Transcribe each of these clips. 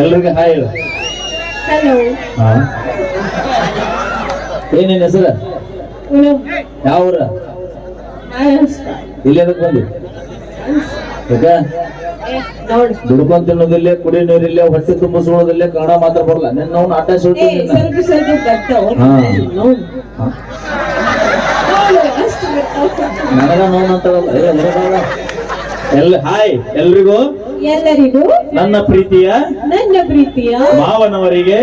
ಎಲ್ರಿಗೆ hi ಹೇಳು. Hello. ಹಾ ಏನೇನ್ ಹೆಸರು? ಯಾವ ಊರ? ಇಲ್ಲಿ ಅದಕ್ಕೆ ಬಂದಿ ದುಡ್ಕೊಂಡ್ ತಿನ್ನೋದಿಲ್ಲ, ಕುಡಿ ನೀರಿಲ್ಲ, ಹೊಟ್ಟೆ ತುಂಬಿಸ್ಕೊಳ್ಳೋದಿಲ್ಲ, ಕನ್ನಡ ಮಾತ್ರ ಬರಲ್ಲ. ನಿನ್ನ ಅವ್ನು ಆಟ ಸುಳ್ತಿ. ನನಗ ನೋವು ಅಂತಾರಲ್ಲ. ಹಾಯ್ ಎಲ್ಲರಿಗೂ ನನ್ನ ಪ್ರೀತಿಯ ಮಾವನವರಿಗೆ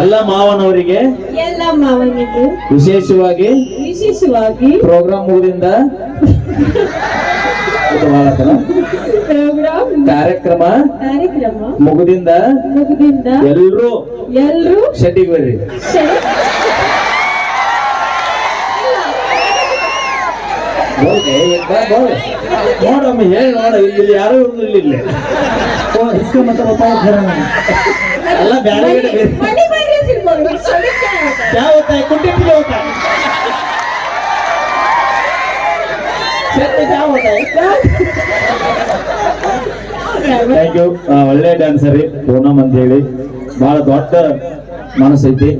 ಎಲ್ಲ ಮಾವನವರಿಗೆ ವಿಶೇಷವಾಗಿ ಪ್ರೋಗ್ರಾಮ್ ಮುಗಿದಿಂದ ಕಾರ್ಯಕ್ರಮ ಮುಗಿದಿಂದ ಎಲ್ರು ಶೆಟ್ಟಿಗೆ ಬರ್ರಿ. ನೋಡಮ್ಮ ಹೇಳಿ ನೋಡ, ಇಲ್ಲಿ ಯಾರು ಇಲ್ಲ. ಎಲ್ಲ ಬ್ಯಾರೆ ಥ್ಯಾಂಕ್ ಯು. ಒಳ್ಳೆ ಡ್ಯಾನ್ಸರ್ ರೀ ಪೂನಮ್ ಅಂತ ಹೇಳಿ, ಬಹಳ ದೊಡ್ಡ ಮನಸ್ಸೈತಿ.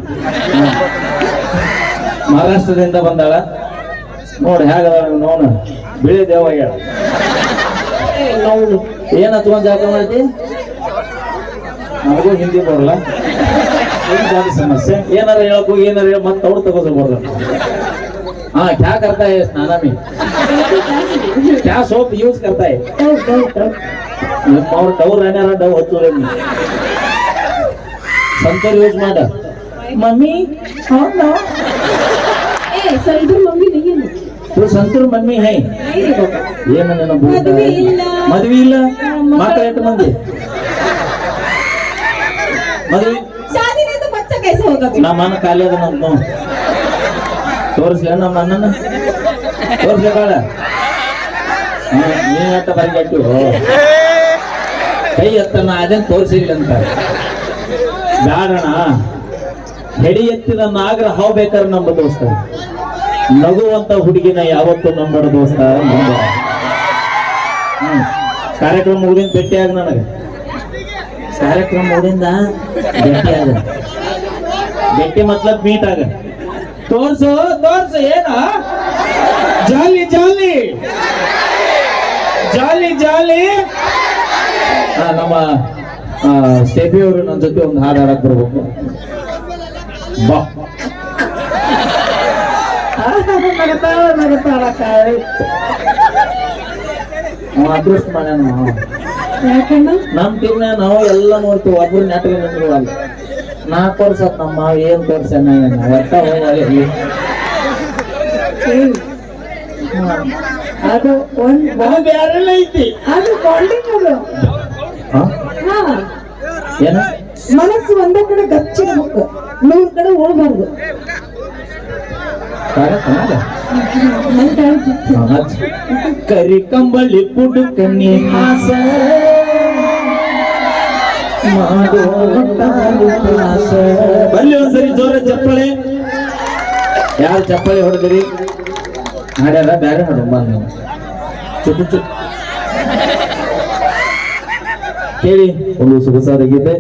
ಮಹಾರಾಷ್ಟ್ರದಿಂದ ಬಂದಾಳ ನೋಡಿ, ಹೇಗ ನೋನು ಬಿಳಿ ದೇವ ಏನ್ ಹಚ್ಕೊಂಡ್ ಜಾಗ ಮಾಡ್ತಿ. ನಮಗೂ ಹಿಂದಿ ಬರಲ್ಲ, ಜಾತಿ ಸಮಸ್ಯೆ. ಏನಾರ ಹೇಳಕ್ ಹೋಗಿ ಏನಾರ ಹೇಳಿ ಮತ್ತೆ ಅವ್ರು ತಗೋಬಾರ್ದು. ಹಾ ಕ್ಯಾ करता है स्नाना में, क्या सोप यूज करता है? और डव रहना डव हचूरे में संतूर यूज माಡ. मम्मी हाँ ना, संतूर मम्मी नहीं है. तो संतूर मम्मी है. ये मैंने ना बोला मदवी ಇಲ್ಲ मात्र ಎಷ್ಟು ಮಂದಿ मदवी शादी नहीं तो बच्चा कैसे होगा? ना मन काले अದ ನಂತ ತೋರಿಸ್ಲ ನಮ್ಮ ಅಣ್ಣನ ತೋರಿಸ್ಲ ಕಾಳ. ನೀ ಅಂತ ಬರಿಗಟ್ಟು ಕೈ ಎತ್ತನ ಅದೇನ್ ತೋರಿಸಿಲ್ಲ ಅಂತ ಬ್ಯಾಡಣ. ಹೆಡಿ ಎತ್ತಿದ ನಾಗರ ಹಾವು ಬೇಕಾದ್ರೆ ನಂಬ ದೋಸ್ತ, ನಗುವಂತ ಹುಡುಗಿನ ಯಾವತ್ತೂ ನಂಬಡ ದೋಸ್ತ. ಕಾರ್ಯಕ್ರಮ ಮುಗಿದಿಂದ ಭೇಟಿಯಾಗ, ನನಗೆ ಕಾರ್ಯಕ್ರಮ ಮುಗಿದಿಂದ ಭೇಟಿಯಾಗ, ಭೇಟಿ ಮತ್ಲಬ್ ಮೀಟ್ ಆಗ. ತೋರ್ಸು ತೋರ್ಸು ಏನ ಜಾಲಿ ಜಾಲಿ ಜಾಲಿ ಜಾಲಿ. ನಮ್ಮ ಸ್ಟೇಫಿ ಅವರು ನನ್ನ ಜೊತೆ ಒಂದು ಹಾಡು ಹಾಡಕ್ ಬರ್ಬೇಕು. ಬಾ ಅದೃಷ್ಟ ಮಾಡ್ಯಾನ. ನಮ್ ಟೀಮ್ ನಾವು ಎಲ್ಲ ನೋಡ್ತೀವಿ, ಒಬ್ರು ನಾಟಕ ನಿಂತಿರುವಲ್ಲ. 4 ವರ್ಷ ನಮ್ಮ ಏನ್ ತೋರ್ಸ ಒಟ್ಟ ಹೋಗಿ ಅದು ಒಂದು ಯಾರೆಲ್ಲ ಐತಿ, ಅದು ಬಾಂಡಿಂಗ್. ಅದು ಏನ ಮನಸ್ಸು ಒಂದೇ ಕಡೆ ಗಚ್ಚಿರಬೇಕು, 100 ಕಡೆ ಹೋಗ್ಬಾರ್ದು. ಕರಿ ಕಂಬಳಿ ಪುಡು ಕಣ್ಣಿ ಹಾಸ ಬಲ್ಲಿ ಒಂದ್ಸರಿ ಜೋರ ಚಪ್ಪಳೆ. ಯಾರು ಚಪ್ಪಳೆ ಹೊಡೆದ್ರಿ ಹಾಡ್ಯಾರ? ಬ್ಯಾರೆ ಹಾಡು ಬಂದು ಚುಟ್ಟು ಚುಟ್ಟು ಕೇಳಿ ಒಂದು ಸೊಗಸಾದ ಗೀತೆ.